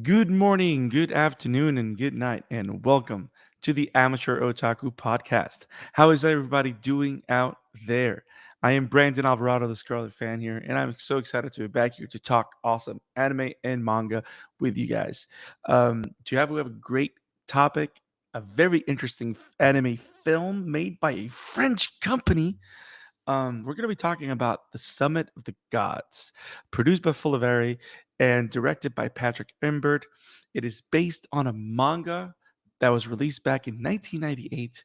Good morning, good afternoon, and good night, and welcome to the Amateur Otaku Podcast. How is everybody doing out there? I am Brandon Alvarado, the Scarlet Fan here, and I'm so excited to be back here to talk awesome anime and manga with you guys. We have a great topic, a very interesting anime film made by a French company. We're going to be talking about The Summit of the Gods, produced by Folivari and directed by Patrick Imbert. It is based on a manga that was released back in 1998,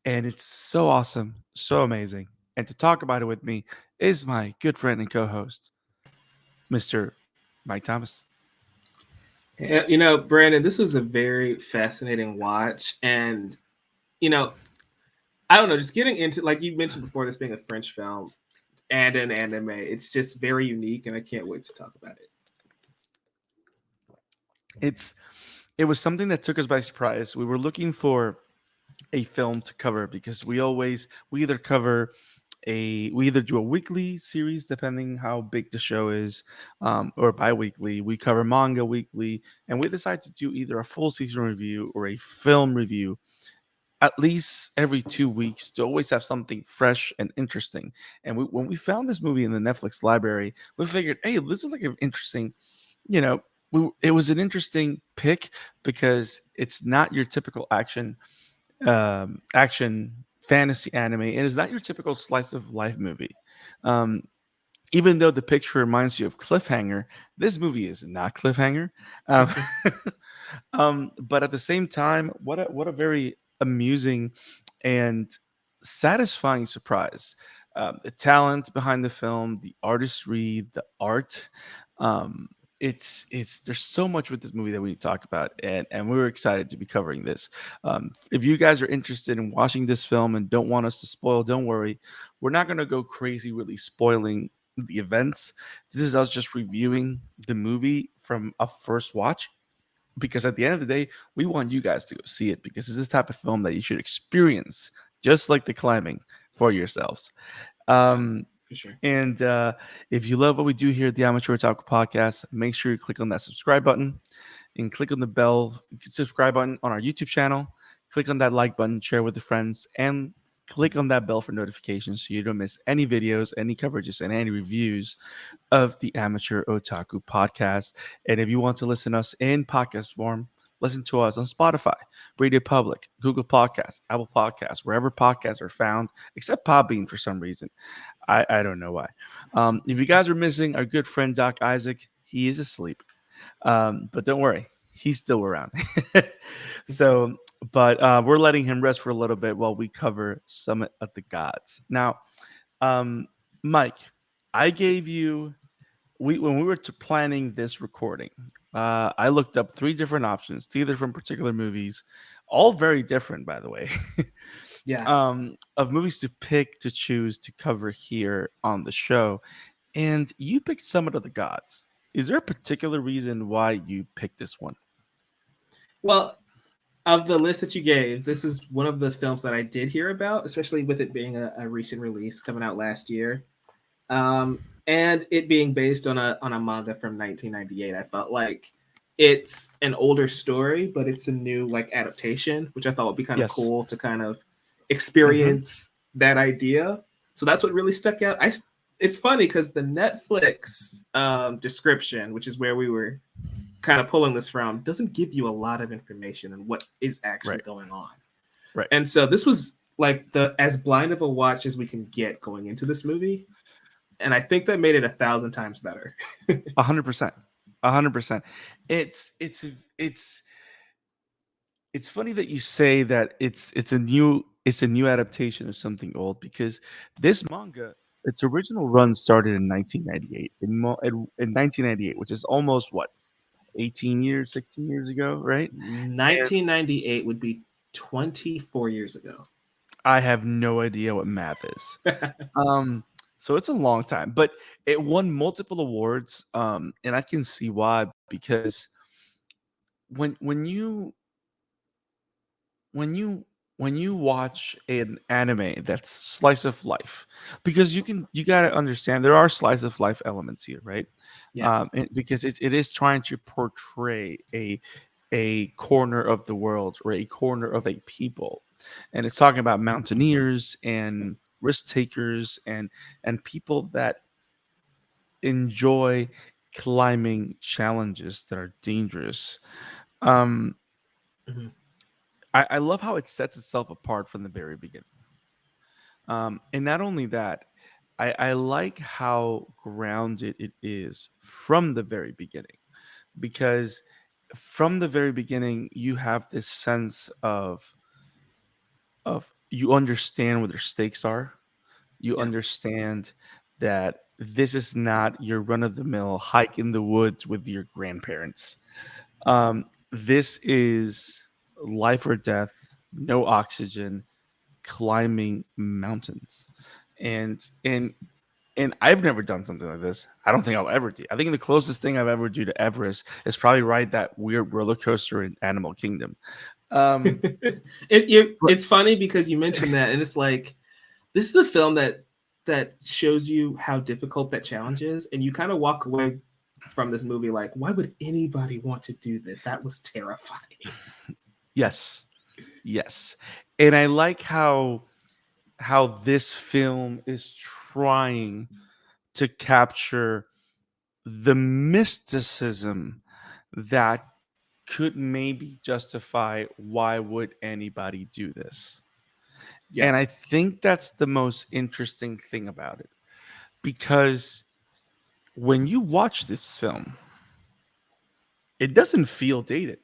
and it's so awesome, so amazing. And to talk about it with me is my good friend and co-host, Mr. Mike Thomas. Brandon, this was a very fascinating watch. And, you know, I don't know, just getting into, like you mentioned before, this being a French film and an anime, it's just very unique, and I can't wait to talk about it. It was something that took us by surprise. We were looking for a film to cover because we either cover we either do a weekly series depending how big the show is, or bi-weekly. We cover manga weekly, and we decide to do either a full season review or a film review at least every 2 weeks to always have something fresh and interesting. And when we found this movie in the Netflix library, we figured, hey, this is like an interesting, you know, it was an interesting pick because it's not your typical action fantasy anime. It is not your typical slice of life movie. Um, Even though the picture reminds you of Cliffhanger, this movie is not Cliffhanger. Um, but at the same time, what a very amusing and satisfying surprise. The talent behind the film, the artistry, the art. Um, it's there's so much with this movie that we need to talk about, and we're excited to be covering this. If you guys are interested in watching this film and don't want us to spoil, don't worry. We're not going to go crazy, really spoiling the events. This is us just reviewing the movie from a first watch, because at the end of the day, we want you guys to go see it because it's this type of film that you should experience, just like the climbing, for yourselves. Yeah, Um, for sure. and if you love what we do here at the Amateur Talk Podcast, make sure you click on that subscribe button and click on the bell subscribe button on our YouTube channel. Click on that like button, share with your friends, and click on that bell for notifications so you don't miss any videos, any coverages, and any reviews of the Amateur Otaku Podcast. And if you want to listen to us in podcast form, listen to us on Spotify, Radio Public, Google Podcasts, Apple Podcasts, wherever podcasts are found, except Podbean for some reason. I don't know why. If you guys are missing our good friend Doc Isaac, he is asleep. But don't worry, he's still around. so, but we're letting him rest for a little bit while we cover Summit of the Gods. Now, um, Mike, I gave you when we were planning this recording. I looked up three different options, three different particular movies, all very different, by the way, Yeah. of movies to pick to choose to cover here on the show. And you picked Summit of the Gods. Is there a particular reason why you picked this one? Well, of the list that you gave, this is one of the films that I did hear about, especially with it being a recent release coming out last year. And it being based on a manga from 1998. I felt like it's an older story, but it's a new like adaptation, which I thought would be kind of Yes. cool to kind of Mm-hmm. experience that idea. So that's what really stuck out. It's funny because the Netflix description, which is where we were kind of pulling this from, doesn't give you a lot of information on what is actually Right. going on. Right. And so this was like the as blind of a watch as we can get going into this movie, and I think that made it 1,000 times better. 100%. 100%. It's it's it's it's funny that you say that it's a new adaptation of something old, because this manga, its original run started in 1998. In 1998, which is almost what, 18 years, 16 years ago, right? And 1998 would be 24 years ago. I have no idea what math is. Um, so it's a long time, but it won multiple awards, and I can see why, because when when you when you when you watch an anime that's slice of life, because you got to understand there are slice of life elements here, right? Yeah. Because it is trying to portray a corner of the world or a corner of a people, and it's talking about mountaineers and risk takers and people that enjoy climbing challenges that are dangerous. um Hmm. I love how it sets itself apart from the very beginning. And not only that, I like how grounded it is from the very beginning, because from the very beginning you have this sense of you understand what their stakes are. You Yeah. understand that this is not your run of the mill hike in the woods with your grandparents. This is life or death, no oxygen, climbing mountains. And I've never done something like this. I don't think I'll ever do. I think the closest thing I've ever do to Everest is probably ride that weird roller coaster in Animal Kingdom. Um, but It's funny because you mentioned that, and it's like this is a film that shows you how difficult that challenge is, and you kind of walk away from this movie like, why would anybody want to do this? That was terrifying. yes, yes, and I like how this film is trying to capture the mysticism that could maybe justify why would anybody do this. Yeah. And I think that's the most interesting thing about it, because when you watch this film, it doesn't feel dated.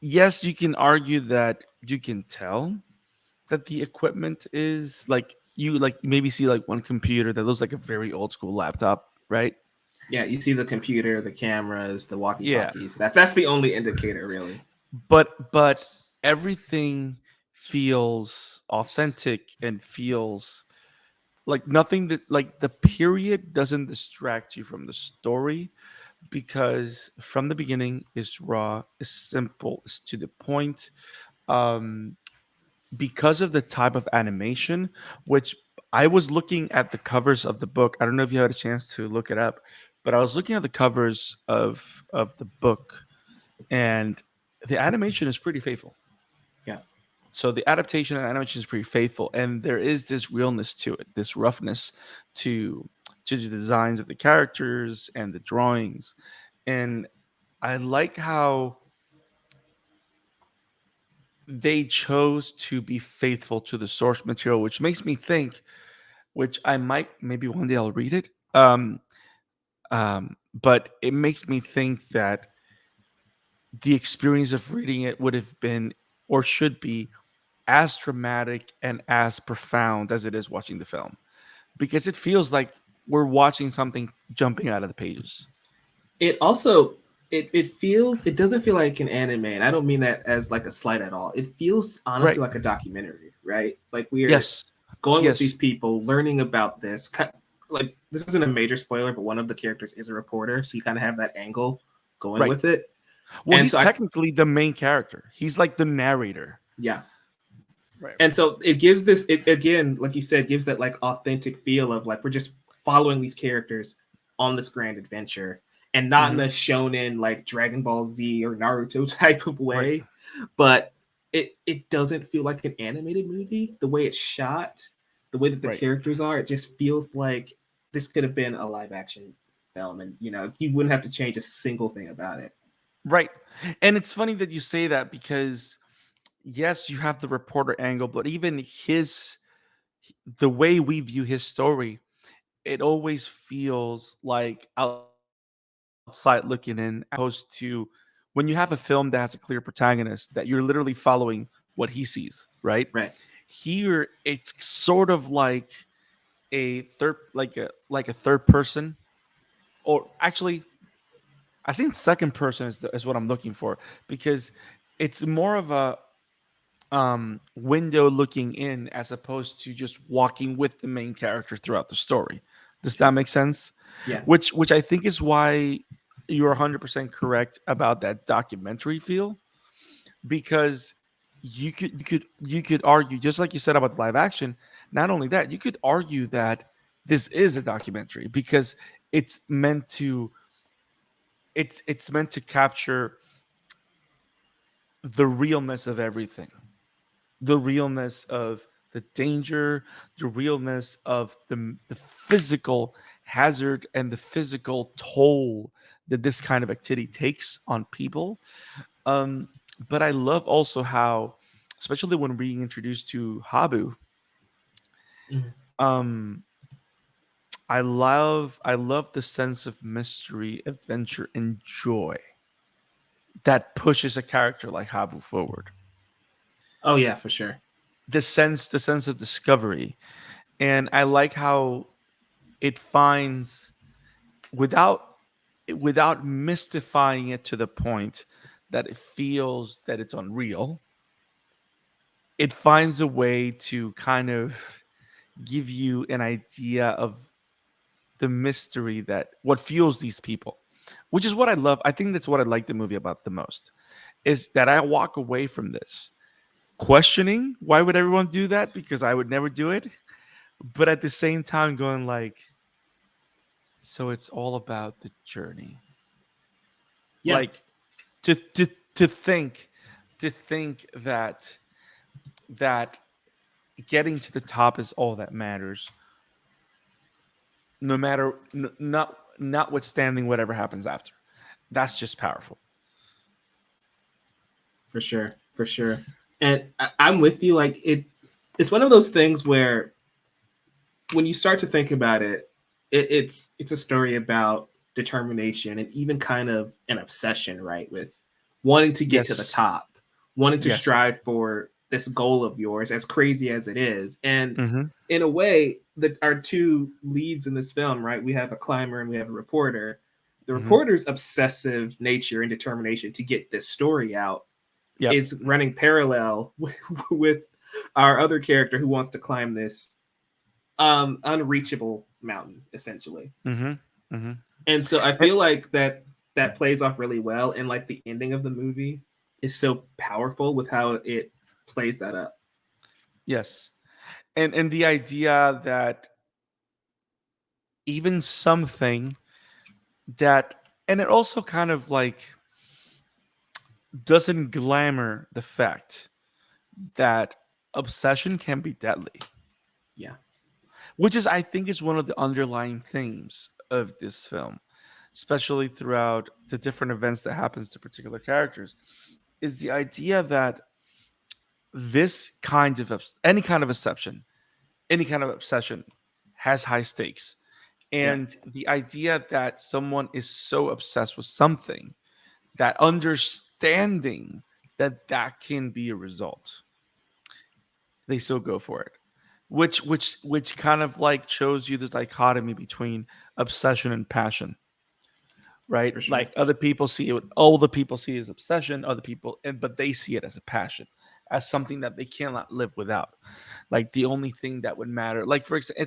Yes, you can argue that you can tell that the equipment is like, you like maybe see like one computer that looks like a very old school laptop, right? Yeah, you see the computer, the cameras, the Yeah. walkie-talkies. That's the only indicator, really. But everything feels authentic and feels like nothing, that like the period doesn't distract you from the story, because from the beginning is raw, is simple, is to the point. um because of the type of animation, which I was looking at the covers of the book. I don't know if you had a chance to look it up, but I was looking at the covers of the book, and the animation is pretty faithful. Yeah. So the adaptation and animation is pretty faithful, and there is this realness to it, this roughness to the designs of the characters and the drawings. And I like how they chose to be faithful to the source material, which makes me think, which I might, maybe one day I'll read it. But it makes me think that the experience of reading it would have been, or should be, as dramatic and as profound as it is watching the film, because it feels like we're watching something jumping out of the pages. It also it doesn't feel like an anime, and I don't mean that as like a slight at all. It feels Right. honestly like a documentary, right? Like we're Yes. going with these Yes. people, learning about this. Like this isn't a major spoiler, but one of the characters is a reporter, so you kind of have that angle going Right. with it. Well, And he's so I technically the main character. He's like the narrator. yeah, Right. and so it gives this it again, like you said, gives that like authentic feel of like we're just following these characters on this grand adventure, and not in Hmm. a shonen like Dragon Ball Z or Naruto type of Right. way, but it doesn't feel like an animated movie. The way it's shot, the way that the Right. characters are, it just feels like this could have been a live action film, and you wouldn't have to change a single thing about it. Right. And it's funny that you say that, because yes, you have the reporter angle, but even the way we view his story, it always feels like outside looking in, as opposed to when you have a film that has a clear protagonist that you're literally following what he sees, right? Right. Here it's sort of like a third person, or actually I think second person is what I'm looking for, because it's more of a window looking in, as opposed to just walking with the main character throughout the story. Does that make sense? Yeah. Which I think is why you're 100% correct about that documentary feel, because you could argue, just like you said about live action. Not only that, you could argue that this is a documentary because it's meant to it's meant to capture the realness of everything, the realness of the danger, the realness of the physical hazard and the physical toll that this kind of activity takes on people. Um, but I love also how, especially when being introduced to Habu, Mhm. um, I love the sense of mystery, adventure, and joy that pushes a character like Habu forward. Oh yeah, for sure. The sense of discovery, and I like how it finds, without without mystifying it to the point that it feels that it's unreal. It finds a way to kind of give you an idea of the mystery that what fuels these people, which is what I love. I think that's what I like the movie about the most, is that I walk away from this questioning why would everyone do that, because I would never do it, but at the same time going like, so it's all about the journey. Yeah, Like, to to to think to think that getting to the top is all that matters, no matter notwithstanding whatever happens after. That's just powerful. for sure, for sure. And I'm with you. Like it's one of those things where when you start to think about it, it's a story about determination and even kind of an obsession, right? With wanting to get to the Yes. top, wanting to Yes. strive for this goal of yours, as crazy as it is. And Mm-hmm. in a way, our two leads in this film, right? We have a climber and we have a reporter. The Mm-hmm. reporter's obsessive nature and determination to get this story out Yep. is running parallel with our other character who wants to climb this unreachable mountain essentially. Mm-hmm. Mm-hmm. And so I And feel like that plays off really well, and like the ending of the movie is so powerful with how it plays that up. yes, and the idea that even something that, and it also kind of like doesn't glamour the fact that obsession can be deadly, Yeah, which is, I think, is one of the underlying themes of this film, especially throughout the different events that happens to particular characters, is the idea that this kind of any kind of obsession, any kind of obsession has high stakes. yeah, And the idea that someone is so obsessed with something that understanding that that can be a result, they still go for it. Which kind of like shows you the dichotomy between obsession and passion, right? for sure. Like, other people see it, all the people see as obsession, other people, and but they see it as a passion, as something that they cannot live without. Like, the only thing that would matter, like, for example,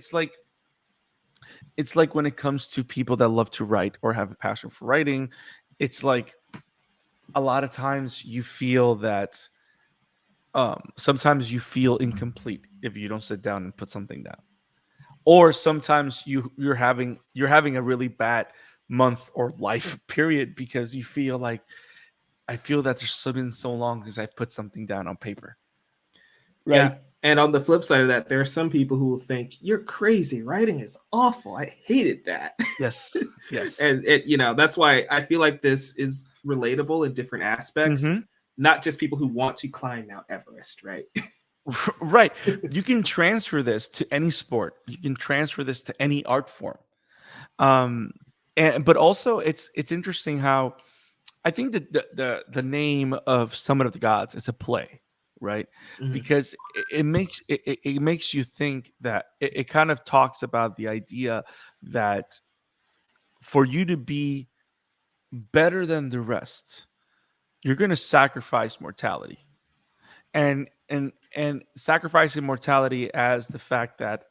it's like when it comes to people that love to write or have a passion for writing, it's like a lot of times you feel that, sometimes you feel incomplete if you don't sit down and put something down, or sometimes you're having a really bad month or life period because you feel like, I feel that there's been so long since I put something down on paper, Yeah. right? And on the flip side of that, there are some people who will think you're crazy. Writing is awful. I hated that. Yes, yes. And that's why I feel like this is relatable in different aspects, Hmm. not just people who want to climb Mount Everest, right? Right. You can transfer this to any sport. You can transfer this to any art form. Um, and but also it's interesting how I think that the name of Summit of the Gods is a play, right? Mhm. Because it makes you think that it kind of talks about the idea that for you to be better than the rest, you're going to sacrifice mortality, and sacrificing mortality as the fact that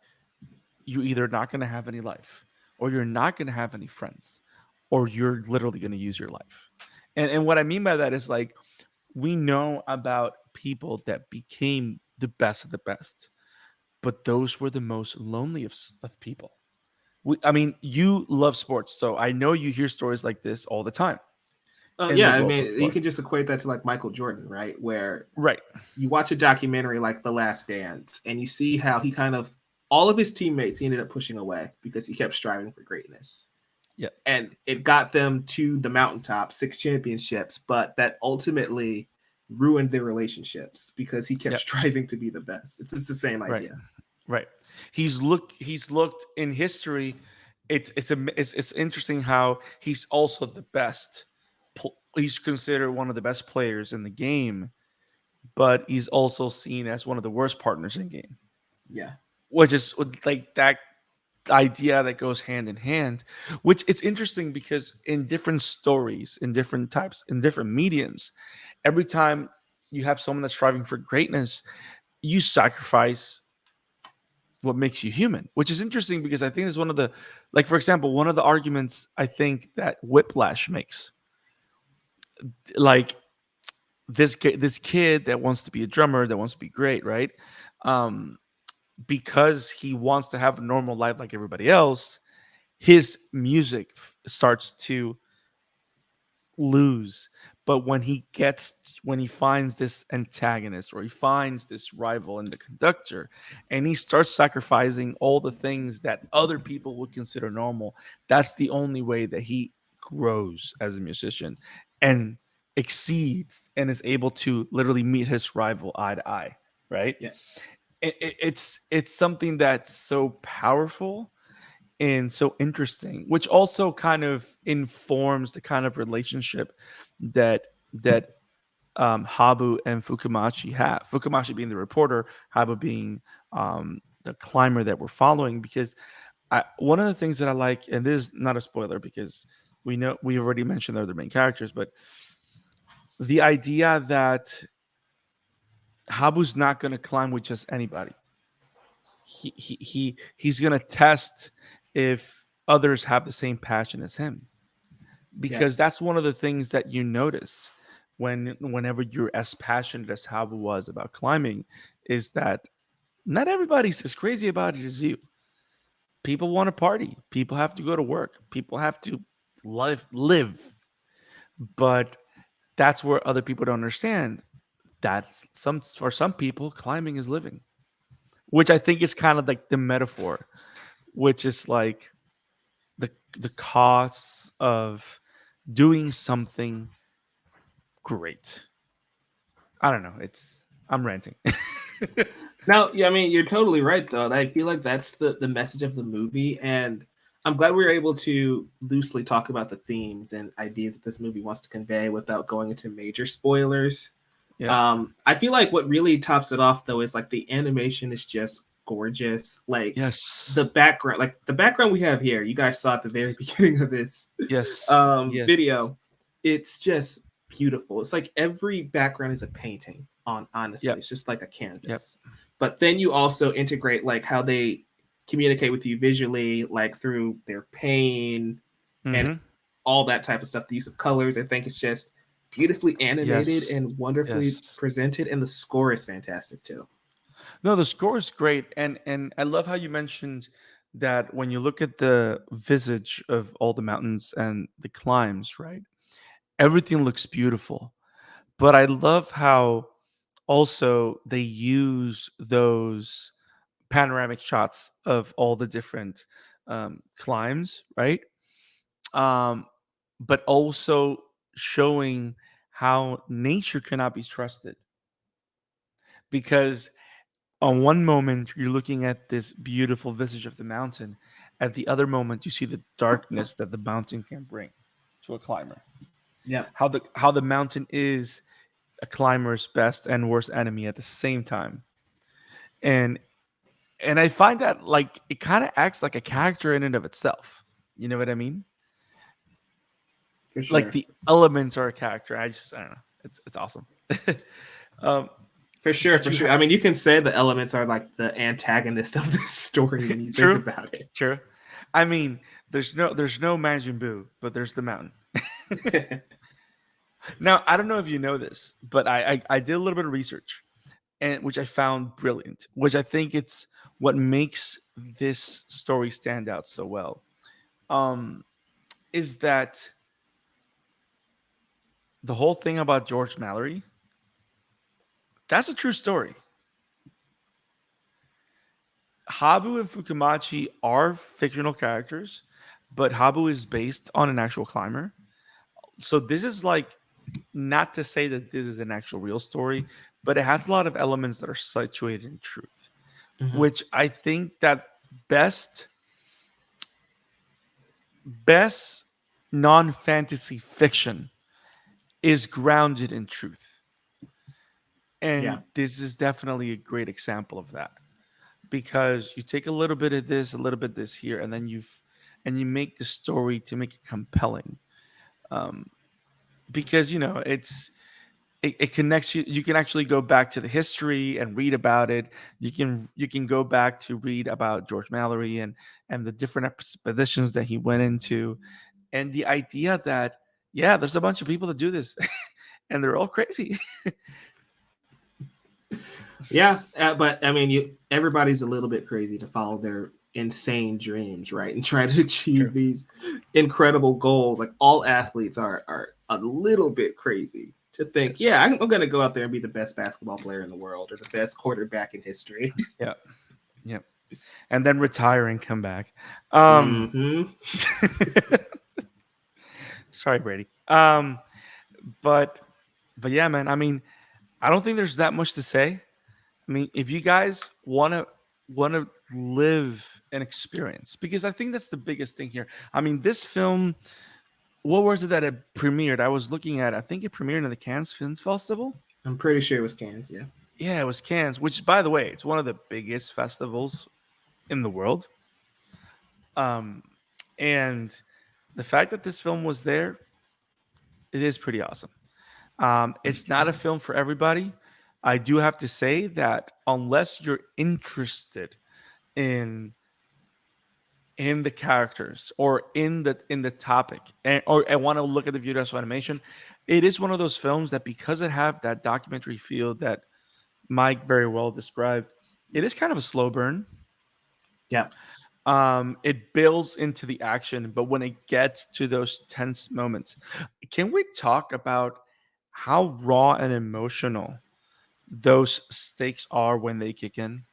you either not going to have any life, or you're not going to have any friends, or you're literally going to use your life. And what I mean by that is like, We know about people that became the best of the best, but those were the most lonely of people. I mean, you love sports, so I know you hear stories like this all the time in the Yeah, I world of mean, you sport. can just equate that to like Michael Jordan, right? Where Right. you watch a documentary like The Last Dance, and you see how he kind of all of his teammates he ended up pushing away because he kept striving for greatness, Yeah. and it got them to the mountaintop, 6 championships, but that ultimately ruined their relationships because he kept Yeah. striving to be the best. It's the same Right. idea. Right. He's looked in history. It's interesting how he's also the best. He's considered one of the best players in the game, but he's also seen as one of the worst partners in game, Yeah, which is like that idea that goes hand in hand. Which it's interesting because in different stories, in different types, in different mediums, every time you have someone that's striving for greatness, you sacrifice what makes you human, which is interesting because I think it's one of the, like, for example, one of the arguments I think that Whiplash makes, like, this kid that wants to be a drummer, that wants to be great, right? um because he wants to have a normal life like everybody else, his music starts to lose. But when he finds this antagonist, or he finds this rival in the conductor, and he starts sacrificing all the things that other people would consider normal, that's the only way that he grows as a musician and exceeds and is able to literally meet his rival eye to eye, right? yeah, It's something that's so powerful and so interesting, which also kind of informs the kind of relationship that Habu and Fukumachi have. Fukumachi being the reporter, Habu being the climber that we're following. Because one of the things that I like, and this is not a spoiler because we already mentioned they're the main characters, but the idea that Habu's not going to climb with just anybody. He's going to test if others have the same passion as him, yeah, because that's one of the things that you notice whenever you're as passionate as Habu was about climbing, is that not everybody's as crazy about it as you. People want to party. People have to go to work. People have to live. But that's where other people don't understand. That's for some people, climbing is living, which I think is kind of like the metaphor, which is like the the costs of doing something great. I don't know. I'm ranting. no, yeah, I mean, you're totally right, though. I feel like that's the message of the movie, and I'm glad we were able to loosely talk about the themes and ideas that this movie wants to convey without going into major spoilers. Yeah. I feel like what really tops it off, though, is like the animation is just gorgeous. Yes. Like the background we have here, you guys saw at the very beginning of this Yes. Yes. video. It's just beautiful. It's like every background is a painting. Honestly, Yep. it's just like a Yep. canvas. But then you also integrate like how they communicate with you visually, like through their pain and Mm-hmm. all that type of stuff. The use of colors, I think it's just beautifully animated Yes. and wonderfully Yes. presented, and the score is fantastic too. No, the score is great, and I love how you mentioned that when you look at the visage of all the mountains and the climbs, right? Everything looks beautiful. But I love how also they use those panoramic shots of all the different climbs, right? um, but also showing how nature cannot be trusted. Because on one moment you're looking at this beautiful visage of the mountain, at the other moment you see the darkness that the mountain can bring to a climber. Yeah, How the mountain is a climber's best and worst enemy at the same time. And and I find that, like, it kind of acts like a character in and of itself. You know what I mean? for Like sure. the elements are a character. I don't know. It's awesome. um, For sure, did for you sure. have I mean, you can say the elements are like the antagonist of this story when you think true? about True. I mean, there's no Majin Buu, but there's the mountain. it. Now, I don't know if you know this, but I did a little bit of research, and which I found brilliant, which I think it's what makes this story stand out so well. Um, is that the whole thing about George Mallory? That's a true story. Habu and Fukumachi are fictional characters, but Habu is based on an actual climber. So this is like, not to say that this is an actual real story, but it has a lot of elements that are situated in truth, Mhm. which I think that best best non-fantasy fiction is grounded in truth. Yeah. And this is definitely a great example of that, because you take a little bit of this, a little bit of this here, and then you make the story to make it compelling. Um, because it connects you. You can actually go back to the history and read about it. You can go back to read about George Mallory and the different expeditions that he went into, and the idea that, yeah, there's a bunch of people that do this and they're all crazy. Yeah, but I mean, you everybody's a little bit crazy to follow their insane dreams, right? And try to achieve True. these incredible goals. Like all athletes are a little bit crazy to think, Yes. yeah, I'm going to go out there and be the best basketball player in the world or the best quarterback in history. Yeah. Yeah. And then retire and come back. Um Hmm. Sorry, Brady. But yeah, man, I mean, I don't think there's that much to say. I mean, if you guys want to live an experience, because I think that's the biggest thing here. I mean, this film, what was it that it premiered? I was looking at, I think it premiered in the Cannes Film Festival. I'm pretty sure it was Cans. Yeah. Yeah, it was Cannes, which, by the way, it's one of the biggest festivals in the world. Um, and the fact that this film was there, it is pretty awesome. It's not a film for everybody. I do have to say that unless you're interested in the characters or in the topic, and want to look at the view as animation, it is one of those films that, because it have that documentary feel that Mike very well described, it is kind of a slow burn. Yeah. It builds into the action, but when it gets to those tense moments, can we talk about how raw and emotional those stakes are when they kick in?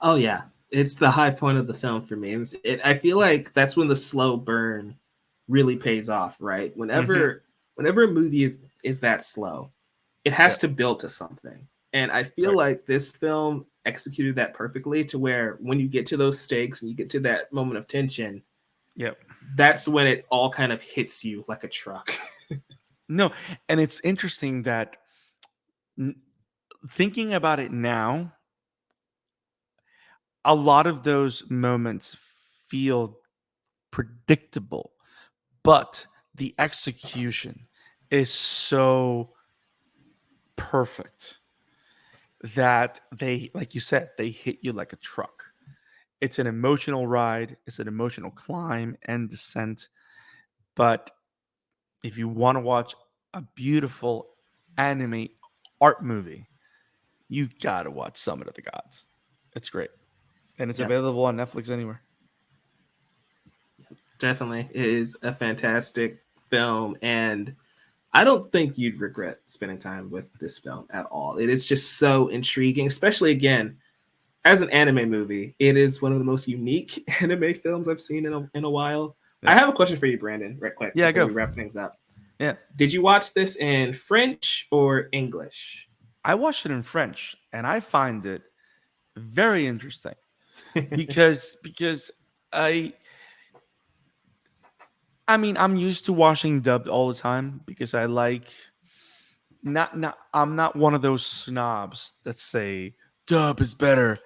Oh yeah, it's the high point of the film for me. I feel like that's when the slow burn really pays off, right? Hmm. Whenever a movie is that slow, it has Yep. to build to something. And I feel Right. like this film executed that perfectly to where when you get to those stakes and you get to that moment of tension, Yep. that's when it all kind of hits you like a truck. No, and it's interesting that, n- thinking about it now, a lot of those moments feel predictable, but the execution is so perfect that they, like you said, they hit you like a truck. It's an emotional ride, it's an emotional climb and descent. But if you want to watch a beautiful anime art movie, you gotta watch Summit of the Gods. It's great. And it's Yeah, available on Netflix anywhere. definitely. It is a fantastic film. And I don't think you'd regret spending time with this film at all. It is just so intriguing, especially again, as an anime movie, it is one of the most unique anime films I've seen in a while. I Yeah. have a question for you, Brandon, right quick Yeah, before go. we wrap things up. Yeah. Did you watch this in French or English? I watched it in French and I find it very interesting, because I I mean, I'm used to watching dubbed all the time because I like, not I'm not one of those snobs that say dub is better.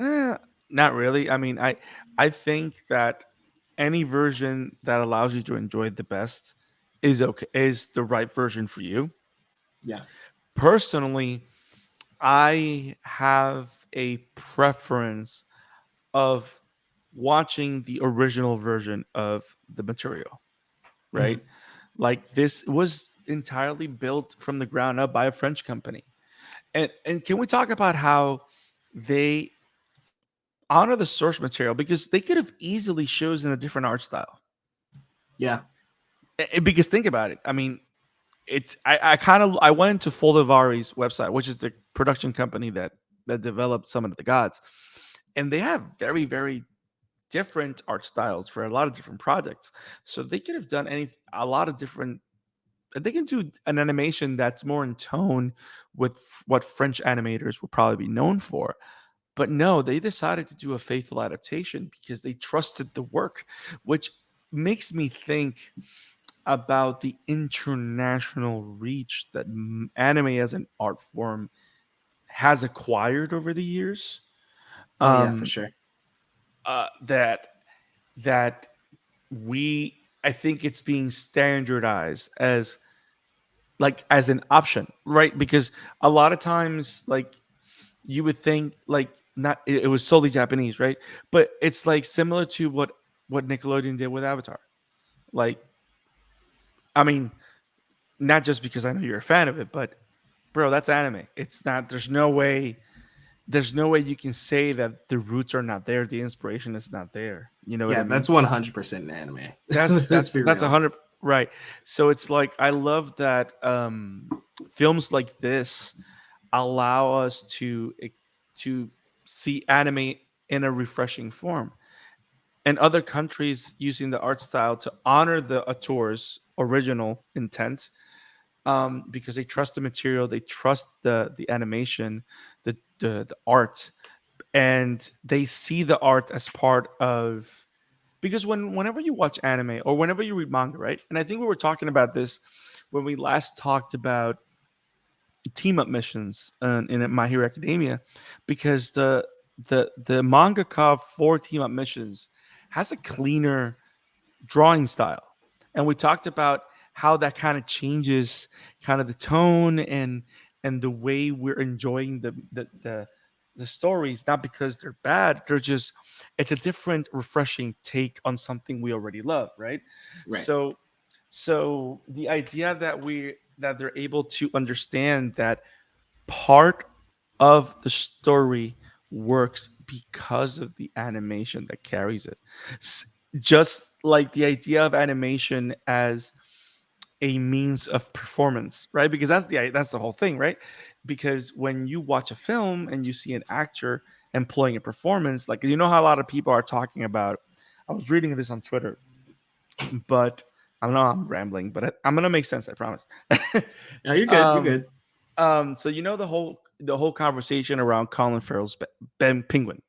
Eh, Not really. I mean, I think that any version that allows you to enjoy it the best is okay, is the right version for you. Yeah. Personally, I have a preference of watching the original version of the material, right? Mhm. Like, this was entirely built from the ground up by a French company. And can we talk about how they honor the source material, because they could have easily chosen a different art style. Yeah. Because think about it. I mean, I kind of I went into Folivari's website, which is the production company that developed some of the gods, and they have very different art styles for a lot of different projects. So they could have done a lot of different. They can do an animation that's more in tone with what French animators would probably be known for. But no, they decided to do a faithful adaptation because they trusted the work, which makes me think about the international reach that anime as an art form has acquired over the years. Oh yeah, for Um, sure. that that we I think it's being standardized as like as an option, right? Because a lot of times, like you would think like not it was solely Japanese, right? But it's like similar to what Nickelodeon did with Avatar. Like, I mean, not just because I know you're a fan of it, but bro, that's anime. It's not. There's no way you can say that the roots are not there. The inspiration is not there. You know what I Yeah, mean? that's 100% an anime. That's Let's that's be that's a real. hundred right. So it's like I love that films like this allow us to see anime in a refreshing form, and other countries using the art style to honor the auteur's original intent, because they trust the material, they trust the animation, the art, and they see the art as part of, because whenever you watch anime or whenever you read manga, right? And I think we were talking about this when we last talked about team up missions in My Hero Academia, because the mangaka for team up missions has a cleaner drawing style, and we talked about how that kind of changes kind of the tone and the way we're enjoying the stories, not because they're bad, they're just it's a different refreshing take on something we already love, right? Right. So so the idea that they're able to understand that part of the story works because of the animation that carries it. Just like the idea of animation as a means of performance, right? Because that's the whole thing, right? Because when you watch a film and you see an actor employing a performance, like you know how a lot of people are talking about. I was reading this on Twitter, but I don't know. I'm rambling, but I'm gonna make sense. I promise. No, you're good. You're um, good. so you know the whole conversation around Colin Farrell's Ben Penguin,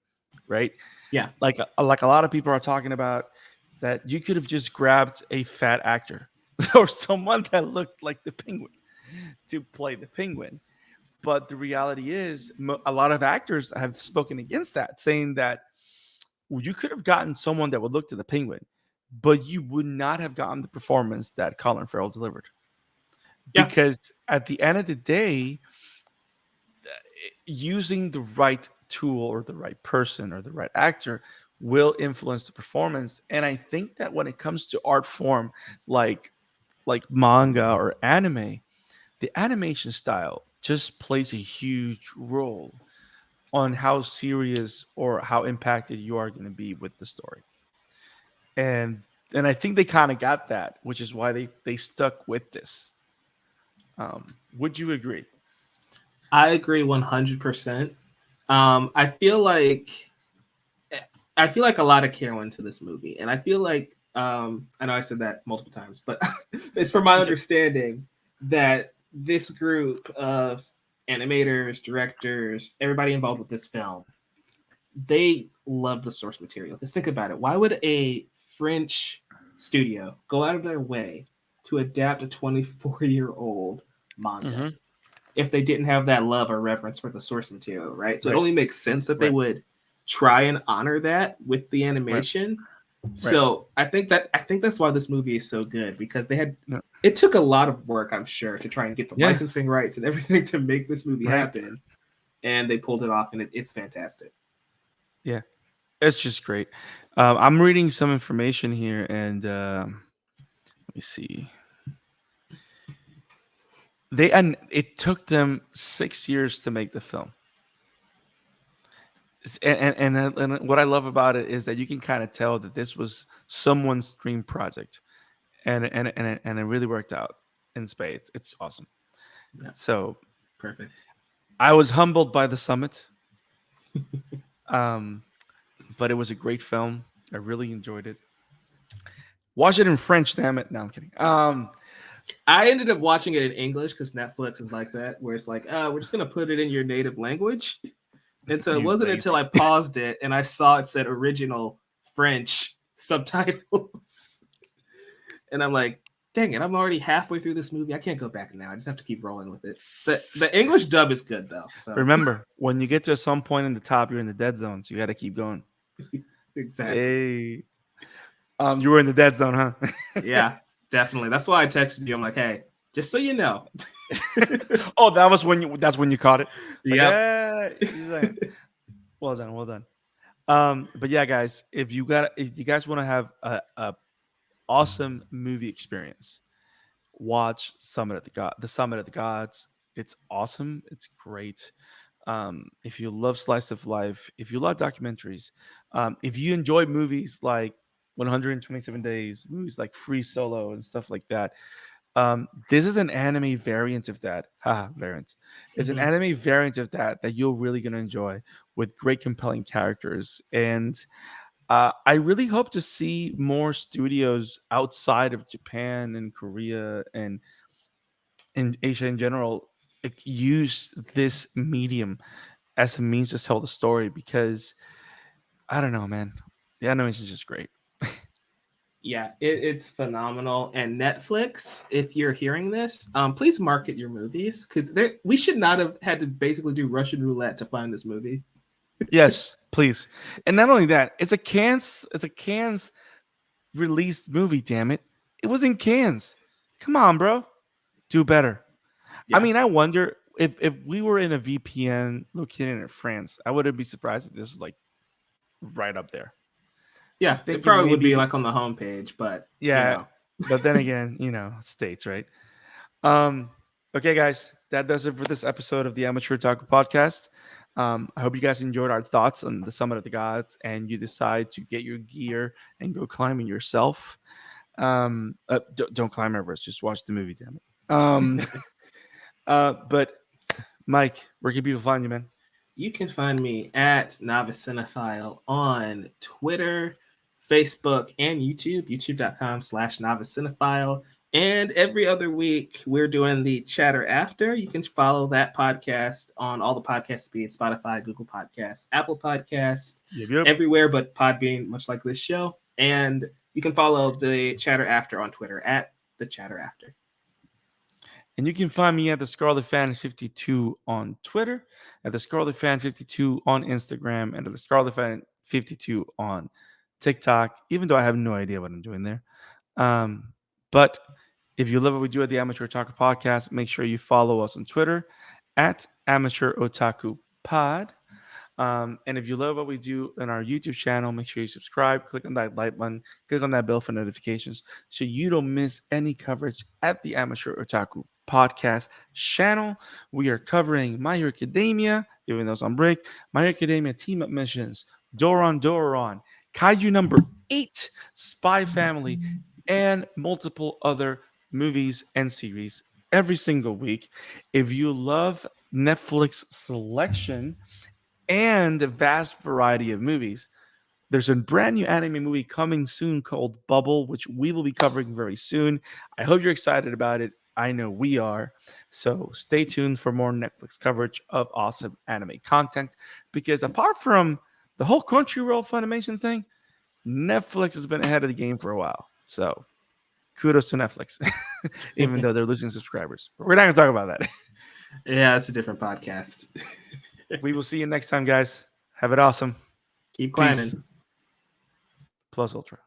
right? Yeah. Like a lot of people are talking about that you could have just grabbed a fat actor or someone that looked like the Penguin to play the Penguin. But the reality is, a lot of actors have spoken against that, saying that you could have gotten someone that would look to the Penguin, but you would not have gotten the performance that Colin Farrell delivered. Yeah. Because at the end of the day, using the right tool or the right person or the right actor will influence the performance. And I think that when it comes to art form like manga or anime, the animation style just plays a huge role on how serious or how impacted you are going to be with the story. And I think they kind of got that, which is why they stuck with this. Would you agree? I agree 100%. I feel like a lot of care went into this movie, and I feel like I know I said that multiple times, but it's from my Yeah. understanding that this group of animators, directors, everybody involved with this film, they love the source material. Because think about it, why would a French studio go out of their way to adapt a 24-year-old manga Mm-hmm. if they didn't have that love or reverence for the source material, right? So it Right. only makes sense that they Right. would try and honor that with the Right. animation. Right. So I think that's why this movie is so good, because No. it took a lot of work, I'm sure, to try and get the Yeah. licensing rights and everything to make this movie Right. happen, and they pulled it off, and it's fantastic. Yeah. It's just great. I'm reading some information here, and let me see. and it took them 6 years to make the film. And what I love about it is that you can kind of tell that this was someone's dream project, and it really worked out in spades. It's awesome. Yeah, So perfect. I was humbled by the summit, um, but it was a great film. I really enjoyed it. Watch it in French, damn it! No, I'm kidding. I ended up watching it in English because Netflix is like that, where it's like, we're just gonna put it in your native language. And so it You wasn't until lazy. I paused it and I saw it said original French subtitles. And I'm like, dang it, I'm already halfway through this movie. I can't go back now. I just have to keep rolling with it. The English dub is good though. So Remember, when you get to some point in the top, you're in the dead zone, so you got to keep going. exactly. Hey, you were in the dead zone, huh? Yeah, definitely. That's why I texted you. I'm like, hey, just so you know. Oh, that was when you. That's when you caught it. It's like, Yep. yeah, he's like, well done, well done. But yeah, guys, if you guys want to have a awesome movie experience, watch the Summit of the Gods. It's awesome. It's great. If you love slice of life, if you love documentaries, if you enjoy movies like 127 Days, movies like Free Solo and stuff like that, this is an anime variant of that. Haha, variant. It's an Mhm. anime variant of that you're really gonna enjoy with great, compelling characters. And I really hope to see more studios outside of Japan and Korea and in Asia in general use this medium as a means to tell the story because I don't know, man. The animation is just great. Yeah, it's phenomenal. And Netflix, if you're hearing this, please market your movies because we should not have had to basically do Russian roulette to find this movie. Yes, please. And not only that, it's a Cannes released movie, damn it. It was in Cannes. Come on, bro. Do better. I Yeah, mean, I wonder if we were in a VPN located in France, I wouldn't be surprised if this is like right up there. I'm yeah, it thinking probably would be maybe, like on the homepage, but yeah, but then again, states, right? Um, okay, guys, that does it for this episode of the Amateur Talk podcast. I hope you guys enjoyed our thoughts on the Summit of the Gods, and you decide to get your gear and go climbing yourself. Don't climb Everest; just watch the movie. Damn it. But Mike, where can people find you, man? you can find me at Novice Cinephile on Twitter, Facebook, and YouTube, youtube.com/Novice Cinephile. And every other week, we're doing the Chatter After. You can follow that podcast on all the podcast speeds: Spotify, Google Podcasts, Apple Podcasts, Yep, yep. everywhere but Podbean, much like this show. And you can follow the Chatter After on Twitter at the Chatter After. And you can find me at the Scarlet Fan 52 on Twitter, at the Scarlet Fan 52 on Instagram, and at the Scarlet Fan 52 on TikTok. Even though I have no idea what I'm doing there, but if you love what we do at the Amateur Otaku Podcast, make sure you follow us on Twitter at Amateur Otaku Pod. And if you love what we do in our YouTube channel, make sure you subscribe, click on that like button, click on that bell for notifications so you don't miss any coverage at the Amateur Otaku Podcast channel. We are covering My Hero Academia, even though it's on break, My Hero Academia Team Up Missions, Doron, Kaiju number 8, Spy Family, and multiple other movies and series every single week. If you love Netflix selection, and a vast variety of movies. There's a brand new anime movie coming soon called Bubble, which we will be covering very soon. I hope you're excited about it. I know we are. So stay tuned for more Netflix coverage of awesome anime content. Because apart from the whole Crunchyroll Funimation thing, Netflix has been ahead of the game for a while. So kudos to Netflix, even though they're losing subscribers. But we're not going to talk about that. Yeah, it's a different podcast. We will see you next time, guys. Have it awesome. Keep Peace. climbing. Plus Ultra.